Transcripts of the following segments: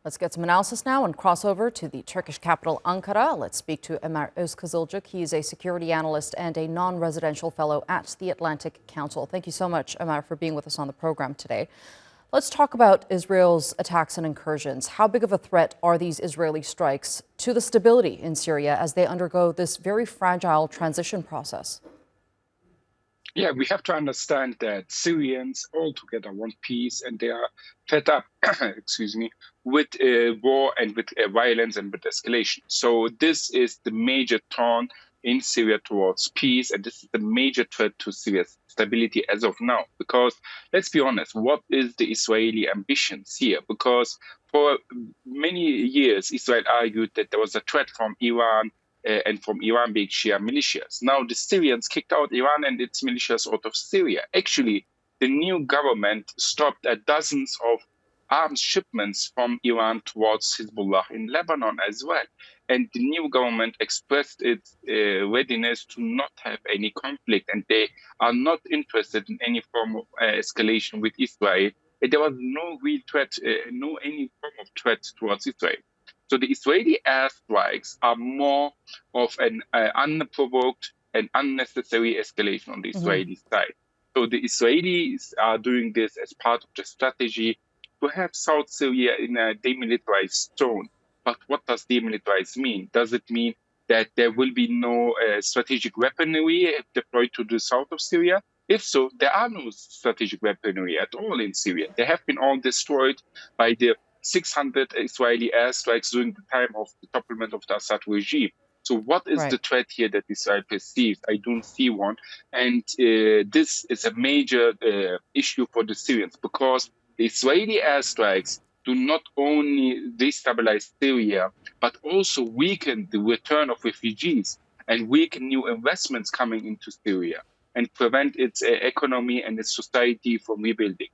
Let's get some analysis now and cross over to the Turkish capital, Ankara. Let's speak to Omer Ozkizilcik. He is a security analyst and a non-residential fellow at the Atlantic Council. Thank you so much, Omer, for being with us on the program today. Let's talk about Israel's attacks and incursions. How big of a threat are these Israeli strikes to the stability in Syria as they undergo this very fragile transition process? Yeah, we have to understand that Syrians altogether want peace, and they are fed up, with war and with violence and with escalation. So this is the major turn in Syria towards peace, and this is the major threat to Syria's stability as of now. Because let's be honest, what is the Israeli ambitions here? Because for many years, Israel argued that there was a threat from Iran and from Iran being Shia militias. Now the Syrians kicked out Iran and its militias out of Syria. Actually, the new government stopped dozens of arms shipments from Iran towards Hezbollah in Lebanon as well. And the new government expressed its readiness to not have any conflict, and they are not interested in any form of escalation with Israel. There was no real threat, no any form of threat towards Israel. So the Israeli airstrikes are more of an unprovoked and unnecessary escalation on the Israeli side. So the Israelis are doing this as part of the strategy to have South Syria in a demilitarized zone. But what does demilitarized mean? Does it mean that there will be no strategic weaponry deployed to the south of Syria? If so, there are no strategic weaponry at all in Syria. They have been all destroyed by the 600 Israeli airstrikes during the time of the topplement of the Assad regime. So what is the threat here that Israel perceives? I don't see one. And this is a major issue for the Syrians, because the Israeli airstrikes do not only destabilize Syria, but also weaken the return of refugees and weaken new investments coming into Syria and prevent its economy and its society from rebuilding.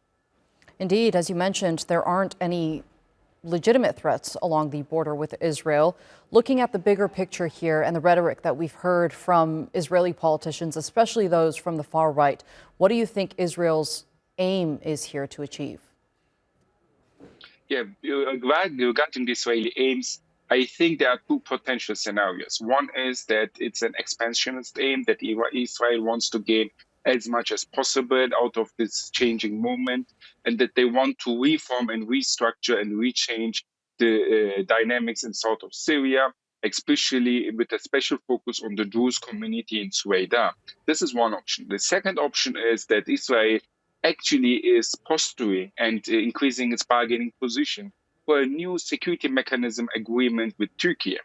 Indeed, as you mentioned, there aren't any legitimate threats along the border with Israel. Looking at the bigger picture here and the rhetoric that we've heard from Israeli politicians, especially those from the far right, what do you think Israel's aim is here to achieve? Yeah, regarding the Israeli aims, I think there are two potential scenarios. One is that it's an expansionist aim, that Israel wants to gain as much as possible out of this changing moment, and that they want to reform and restructure and rechange the dynamics in south of Syria, especially with a special focus on the Druze community in Sueda. This is one option. The second option is that Israel actually is posturing and increasing its bargaining position for a new security mechanism agreement with Turkey,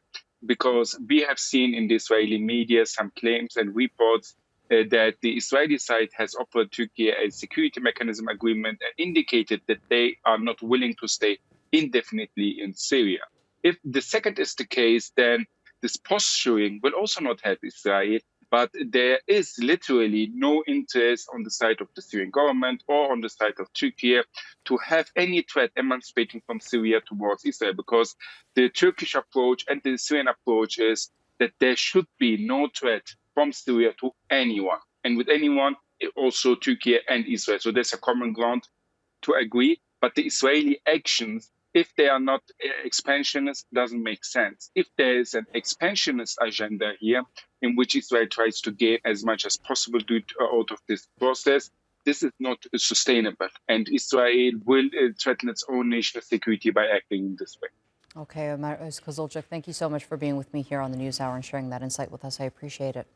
because we have seen in the Israeli media some claims and reports that the Israeli side has offered Turkey a security mechanism agreement and indicated that they are not willing to stay indefinitely in Syria. If the second is the case, then this posturing will also not help Israel, but there is literally no interest on the side of the Syrian government or on the side of Turkey to have any threat emancipating from Syria towards Israel, because the Turkish approach and the Syrian approach is that there should be no threat from Syria to anyone. And with anyone, also Turkey and Israel. So there's a common ground to agree. But the Israeli actions, if they are not expansionist, doesn't make sense. If there is an expansionist agenda here in which Israel tries to gain as much as possible out of this process, this is not sustainable. And Israel will threaten its own national security by acting in this way. Okay, Omer Ozkizilcik, thank you so much for being with me here on the News Hour and sharing that insight with us. I appreciate it.